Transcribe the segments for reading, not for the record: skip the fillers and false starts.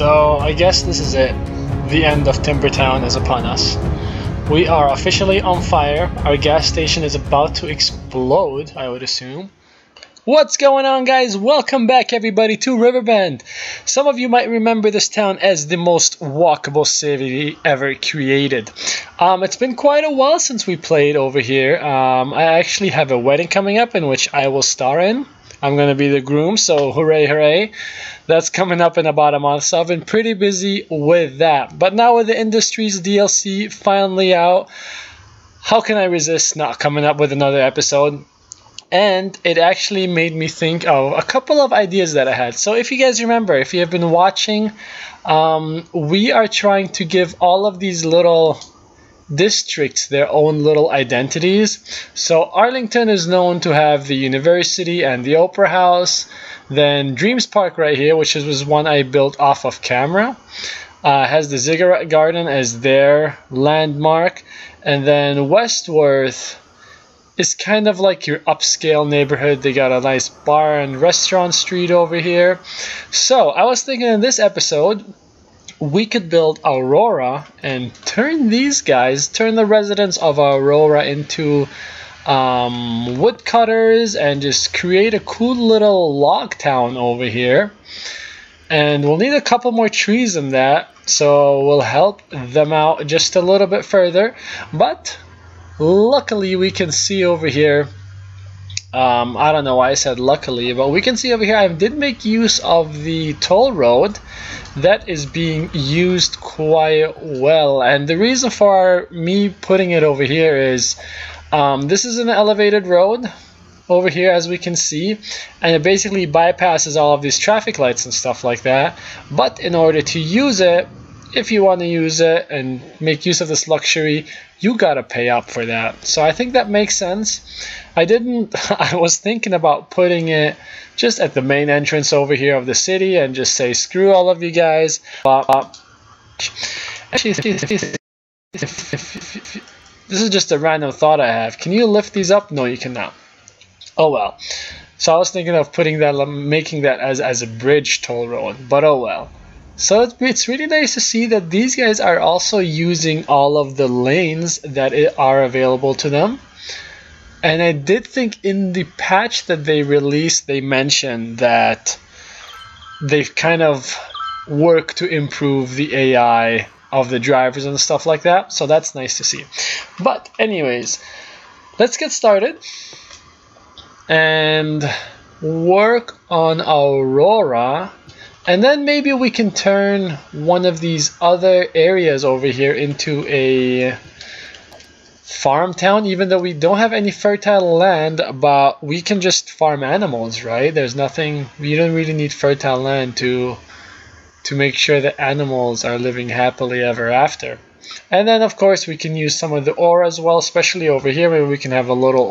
So I guess this is it. The end of Timbertown is upon us. We are officially on fire. Our gas station is about to explode, I would assume. What's going on, guys? Welcome back, everybody, to Riverbend. Some of you might remember this town as the most walkable city ever created. It's been quite a while since we played over here. I actually have a wedding coming up in which I will star in. I'm going to be the groom, so hooray, hooray. That's coming up in about a month, so I've been pretty busy with that. But now with the Industries DLC finally out, how can I resist not coming up with another episode? And it actually made me think of a couple of ideas that I had. So if you guys remember, if you have been watching, we are trying to give all of these little districts their own little identities. So Arlington is known to have the university and the opera house. Then Dreams Park right here, which was one I built off of camera, has the Ziggurat Garden as their landmark. And then Westworth is kind of like your upscale neighborhood. They got a nice bar and restaurant street over here. So I was thinking in this episode, we could build Aurora and turn the residents of Aurora into woodcutters and just create a cool little log town over here. And we'll need a couple more trees in that, so we'll help them out just a little bit further. But luckily we can see over here, I don't know why I said luckily, but we can see over here I did make use of the toll road that is being used quite well. And the reason for me putting it over here is this is an elevated road over here, as we can see, and it basically bypasses all of these traffic lights and stuff like that. But in order to use it, if you want to use it and make use of this luxury, you gotta pay up for that. So I think that makes sense. I was thinking about putting it just at the main entrance over here of the city and just say, screw all of you guys. Actually, this is just a random thought I have. Can you lift these up? No, you cannot. Oh well. So I was thinking of making that as a bridge toll road, but oh well. So it's really nice to see that these guys are also using all of the lanes that are available to them. And I did think in the patch that they released, they mentioned that they've kind of worked to improve the AI of the drivers and stuff like that. So that's nice to see. But anyways, let's get started and work on Aurora. And then maybe we can turn one of these other areas over here into a farm town, even though we don't have any fertile land, but we can just farm animals, right? There's nothing, we don't really need fertile land to make sure that animals are living happily ever after. And then of course we can use some of the ore as well, especially over here. Maybe we can have a little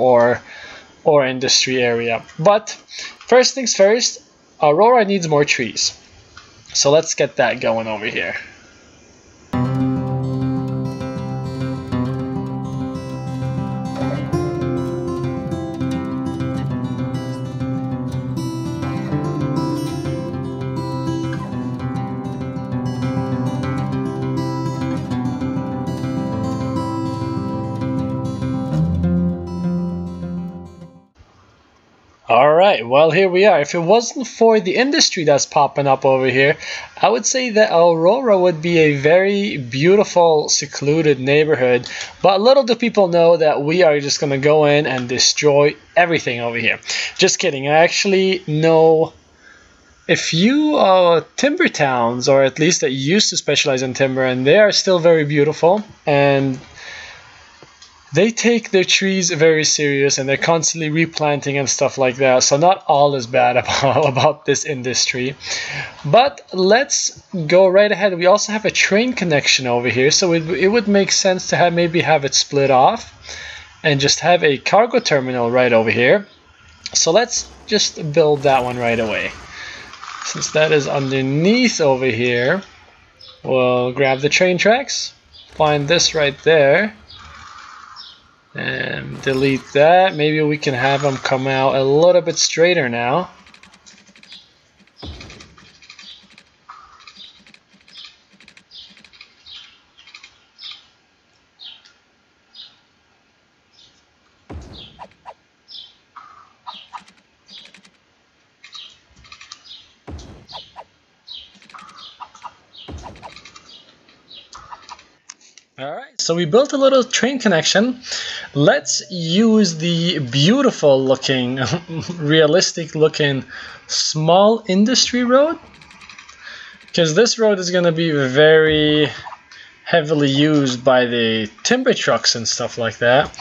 ore industry area. But first things first, Aurora needs more trees. So let's get that going over here. Alright, well here we are. If it wasn't for the industry that's popping up over here, I would say that Aurora would be a very beautiful, secluded neighborhood. But little do people know that we are just going to go in and destroy everything over here. Just kidding. I actually know a few timber towns, or at least that used to specialize in timber, and they are still very beautiful. And they take their trees very serious and they're constantly replanting and stuff like that. So not all is bad about this industry. But let's go right ahead. We also have a train connection over here. So it would make sense to maybe have it split off and just have a cargo terminal right over here. So let's just build that one right away. Since that is underneath over here, we'll grab the train tracks, find this right there, and delete that. Maybe we can have them come out a little bit straighter now. Alright, so we built a little train connection. Let's use the beautiful looking, realistic looking small industry road. Because this road is going to be very heavily used by the timber trucks and stuff like that.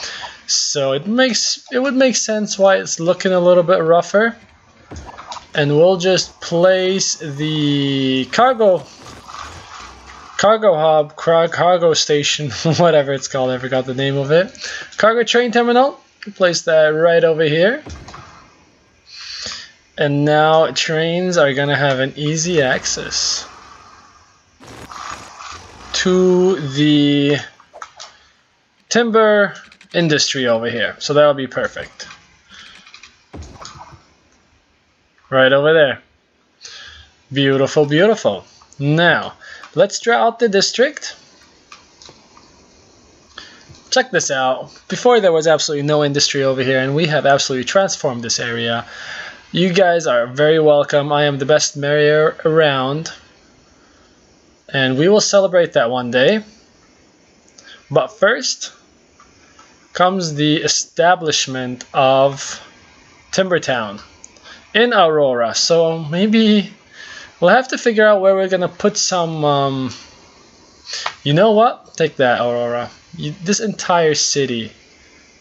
So it would make sense why it's looking a little bit rougher. And we'll just place the cargo hub, cargo station, whatever it's called, I forgot the name of it. Cargo train terminal, place that right over here. And now trains are gonna have an easy access to the timber industry over here. So that'll be perfect. Right over there. Beautiful, beautiful. Now, let's draw out the district. Check this out. Before there was absolutely no industry over here, and we have absolutely transformed this area. You guys are very welcome. I am the best mayor around. And we will celebrate that one day. But first comes the establishment of Timbertown in Aurora. So maybe we'll have to figure out where we're gonna put some, you know what? Take that, Aurora. This entire city,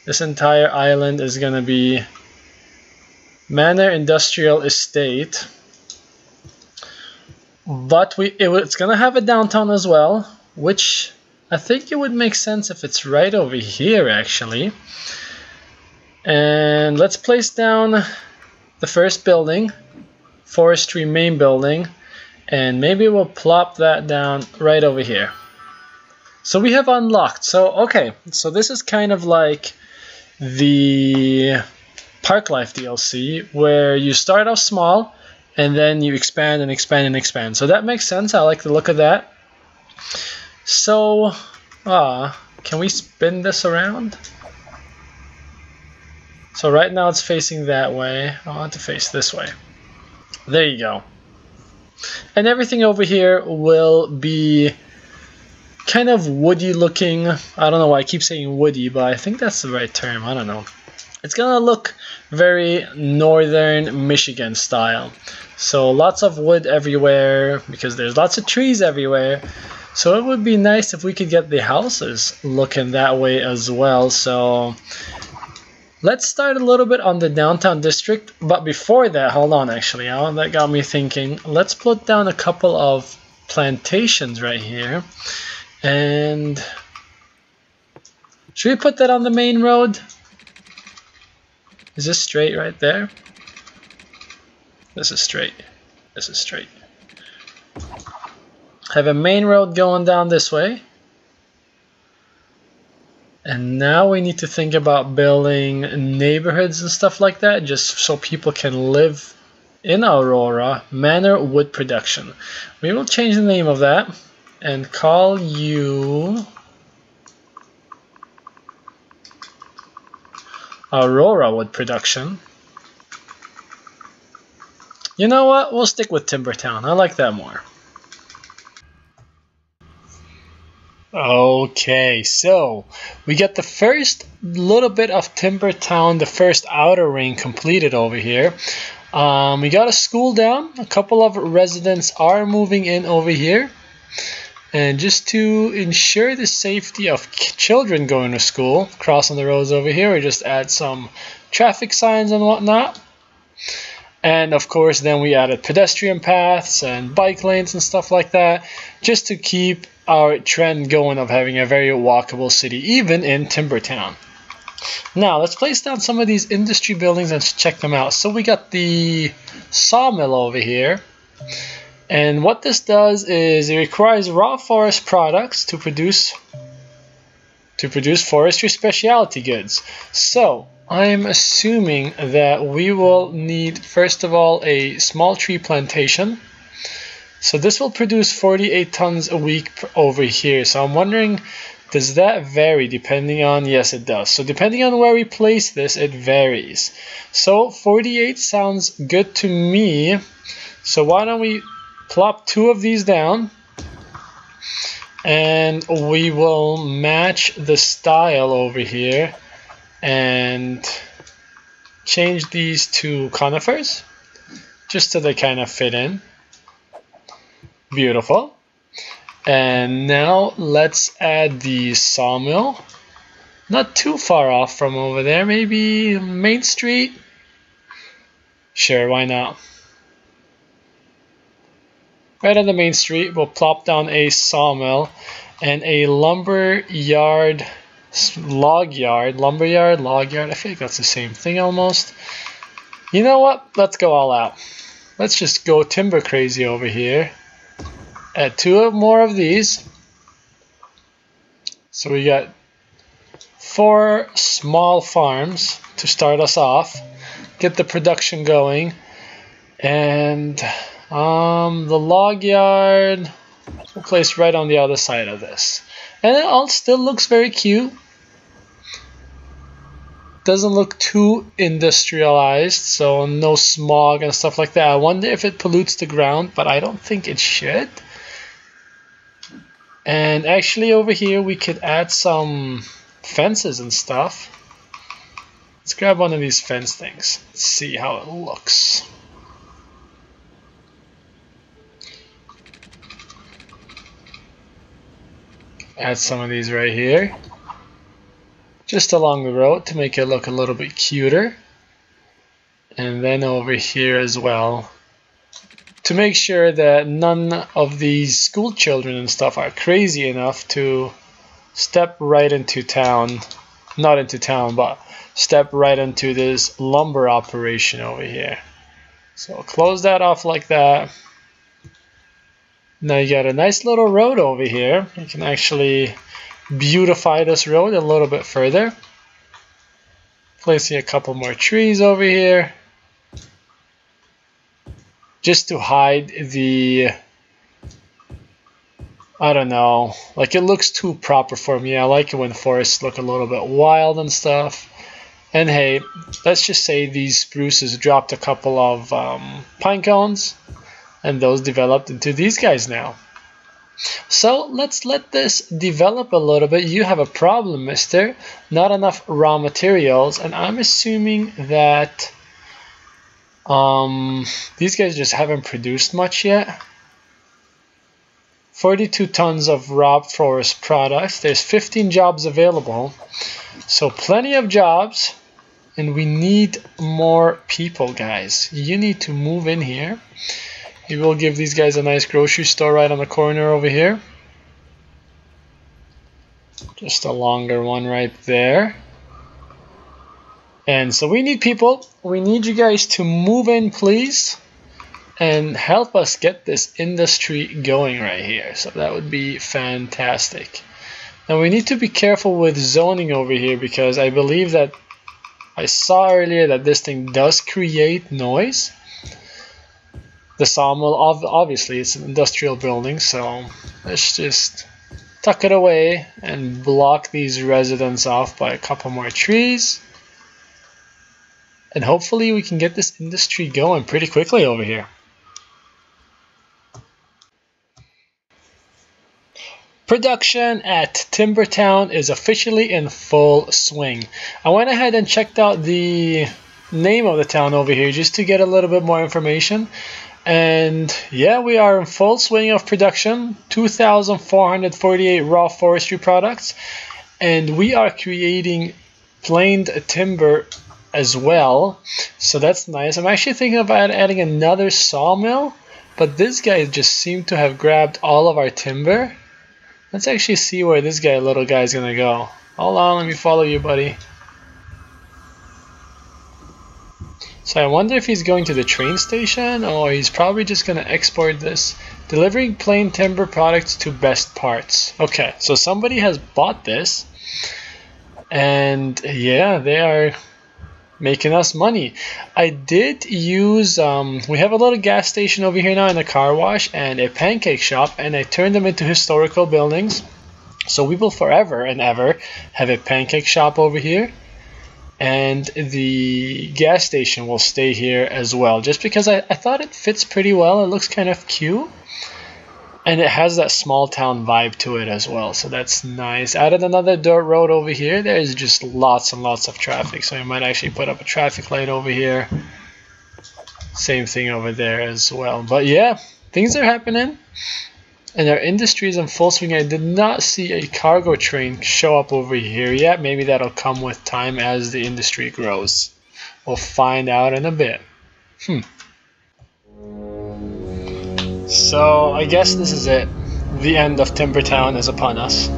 this entire island is gonna be Manor Industrial Estate. But it's gonna have a downtown as well, which I think it would make sense if it's right over here, actually. And let's place down the first building, Forestry main building, and maybe we'll plop that down right over here. So we have unlocked. So okay, so this is kind of like the Park Life DLC, where you start off small and then you expand and expand and expand. So that makes sense. I like the look of that. So, can we spin this around? So right now it's facing that way. I want to face this way. There you go. And everything over here will be kind of woody looking. I don't know why I keep saying woody, but I think that's the right term. I don't know. It's gonna look very northern Michigan style. So lots of wood everywhere because there's lots of trees everywhere. So it would be nice if we could get the houses looking that way as well. So let's start a little bit on the downtown district. But before that, hold on actually, that got me thinking. Let's put down a couple of plantations right here. And should we put that on the main road? Is this straight right there? This is straight. This is straight. Have a main road going down this way. And now we need to think about building neighborhoods and stuff like that, just so people can live in Aurora. Manor Wood Production. We will change the name of that and call you Aurora Wood Production. You know what? We'll stick with Timbertown. I like that more. Okay, so we got the first little bit of Timbertown, the first outer ring completed over here. We got a school down. A couple of residents are moving in over here. And just to ensure the safety of children going to school, crossing the roads over here, we just add some traffic signs and whatnot. And of course, then we added pedestrian paths and bike lanes and stuff like that, just to keep our trend going of having a very walkable city, even in Timbertown. Now, let's place down some of these industry buildings and check them out. So we got the sawmill over here. And what this does is it requires raw forest products to produce forestry specialty goods. So I'm assuming that we will need, first of all, a small tree plantation. So this will produce 48 tons a week over here. So I'm wondering, does that vary depending on, yes it does. So depending on where we place this, it varies. So 48 sounds good to me. So why don't we plop 2 of these down. and we will match the style over here and change these to conifers just so they kind of fit in. Beautiful. And now let's add the sawmill. Not too far off from over there, maybe Main Street. Sure, why not? Right on the main street, we'll plop down a sawmill and a lumber yard, log yard, I feel like that's the same thing almost. You know what? Let's go all out. Let's just go timber crazy over here. Add 2 more of these. So we got 4 small farms to start us off. Get the production going. And the log yard we'll place right on the other side of this. And it all still looks very cute. Doesn't look too industrialized, so no smog and stuff like that. I wonder if it pollutes the ground, but I don't think it should. And actually over here we could add some fences and stuff. Let's grab one of these fence things. Let's see how it looks. Add some of these right here. Just along the road to make it look a little bit cuter. And then over here as well. To make sure that none of these school children and stuff are crazy enough to step right into town. Not into town, but step right into this lumber operation over here. So I'll close that off like that. Now you got a nice little road over here. You can actually beautify this road a little bit further. Placing a couple more trees over here. Just to hide the, I don't know, like it looks too proper for me. I like it when forests look a little bit wild and stuff. And hey, let's just say these spruces dropped a couple of pine cones. And those developed into these guys now. So let's let this develop a little bit. You have a problem, mister. Not enough raw materials. And I'm assuming that these guys just haven't produced much yet. 42 tons of raw forest products. There's 15 jobs available. So plenty of jobs. And we need more people, guys. You need to move in here. We will give these guys a nice grocery store right on the corner over here. Just a longer one right there. And so we need people. We need you guys to move in, please. And help us get this industry going right here. So that would be fantastic. Now we need to be careful with zoning over here because I believe that I saw earlier that this thing does create noise. The sawmill, obviously, it's an industrial building, so let's just tuck it away and block these residents off by a couple more trees. And hopefully we can get this industry going pretty quickly over here. Production at Timbertown is officially in full swing. I went ahead and checked out the name of the town over here just to get a little bit more information. And yeah, we are in full swing of production, 2,448 raw forestry products, and we are creating planed timber as well, so that's nice. I'm actually thinking about adding another sawmill, but this guy just seemed to have grabbed all of our timber. Let's actually see where this little guy is gonna go. Hold on, let me follow you, buddy. So I wonder if he's going to the train station or he's probably just going to export this. Delivering plain timber products to best parts. Okay, so somebody has bought this. And yeah, they are making us money. I did use, we have a little gas station over here now and a car wash and a pancake shop. And I turned them into historical buildings. So we will forever and ever have a pancake shop over here. And the gas station will stay here as well, just because I thought it fits pretty well. It looks kind of cute. And it has that small town vibe to it as well, so that's nice. Added another dirt road over here. There is just lots and lots of traffic, so I might actually put up a traffic light over here. Same thing over there as well. But yeah, things are happening, and our industry is in full swing. I did not see a cargo train show up over here yet. Maybe that'll come with time as the industry grows. We'll find out in a bit. So I guess this is it. The end of Timbertown is upon us.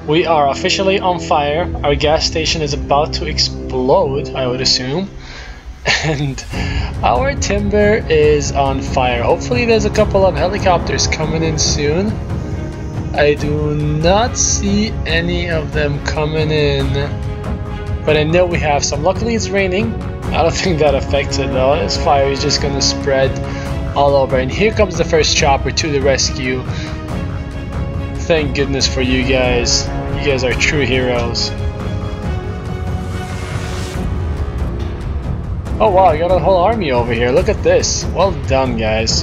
We are officially on fire. Our gas station is about to explode, I would assume. And our timber is on fire. Hopefully there's a couple of helicopters coming in soon. I do not see any of them coming in, but I know we have some. Luckily it's raining. I don't think that affects it though. This fire is just gonna spread all over. And here comes the first chopper to the rescue. Thank goodness for you guys. You guys are true heroes. Oh wow, I got a whole army over here. Look at this. Well done, guys.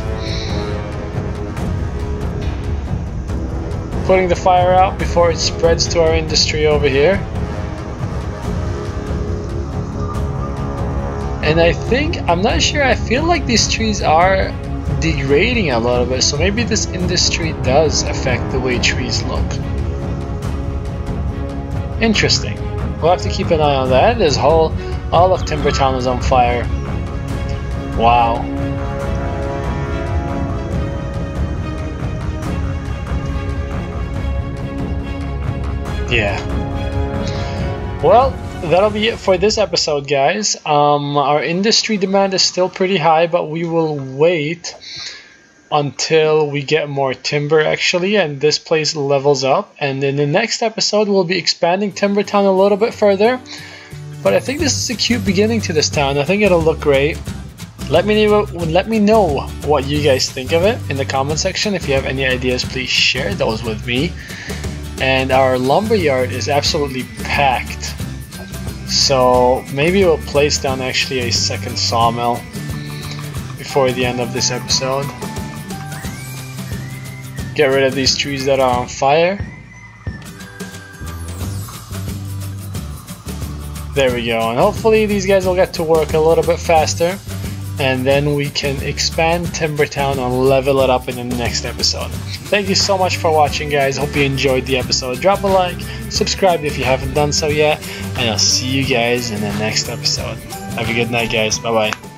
Putting the fire out before it spreads to our industry over here. And I think, I'm not sure, I feel like these trees are degrading a little bit, so maybe this industry does affect the way trees look. Interesting. We'll have to keep an eye on that. This all of Timbertown is on fire. Wow. Yeah. Well, that'll be it for this episode, guys. Our industry demand is still pretty high, but we will wait until we get more timber actually, and this place levels up. And in the next episode, we'll be expanding Timbertown a little bit further. But I think this is a cute beginning to this town. I think it'll look great. Let me know what you guys think of it in the comment section. If you have any ideas, please share those with me. And our lumber yard is absolutely packed. So maybe we'll place down actually a second sawmill before the end of this episode. Get rid of these trees that are on fire. There we go, and hopefully these guys will get to work a little bit faster, and then we can expand Timbertown and level it up in the next episode. Thank you so much for watching, guys. Hope you enjoyed the episode. Drop a like, subscribe if you haven't done so yet, and I'll see you guys in the next episode. Have a good night, guys. Bye bye.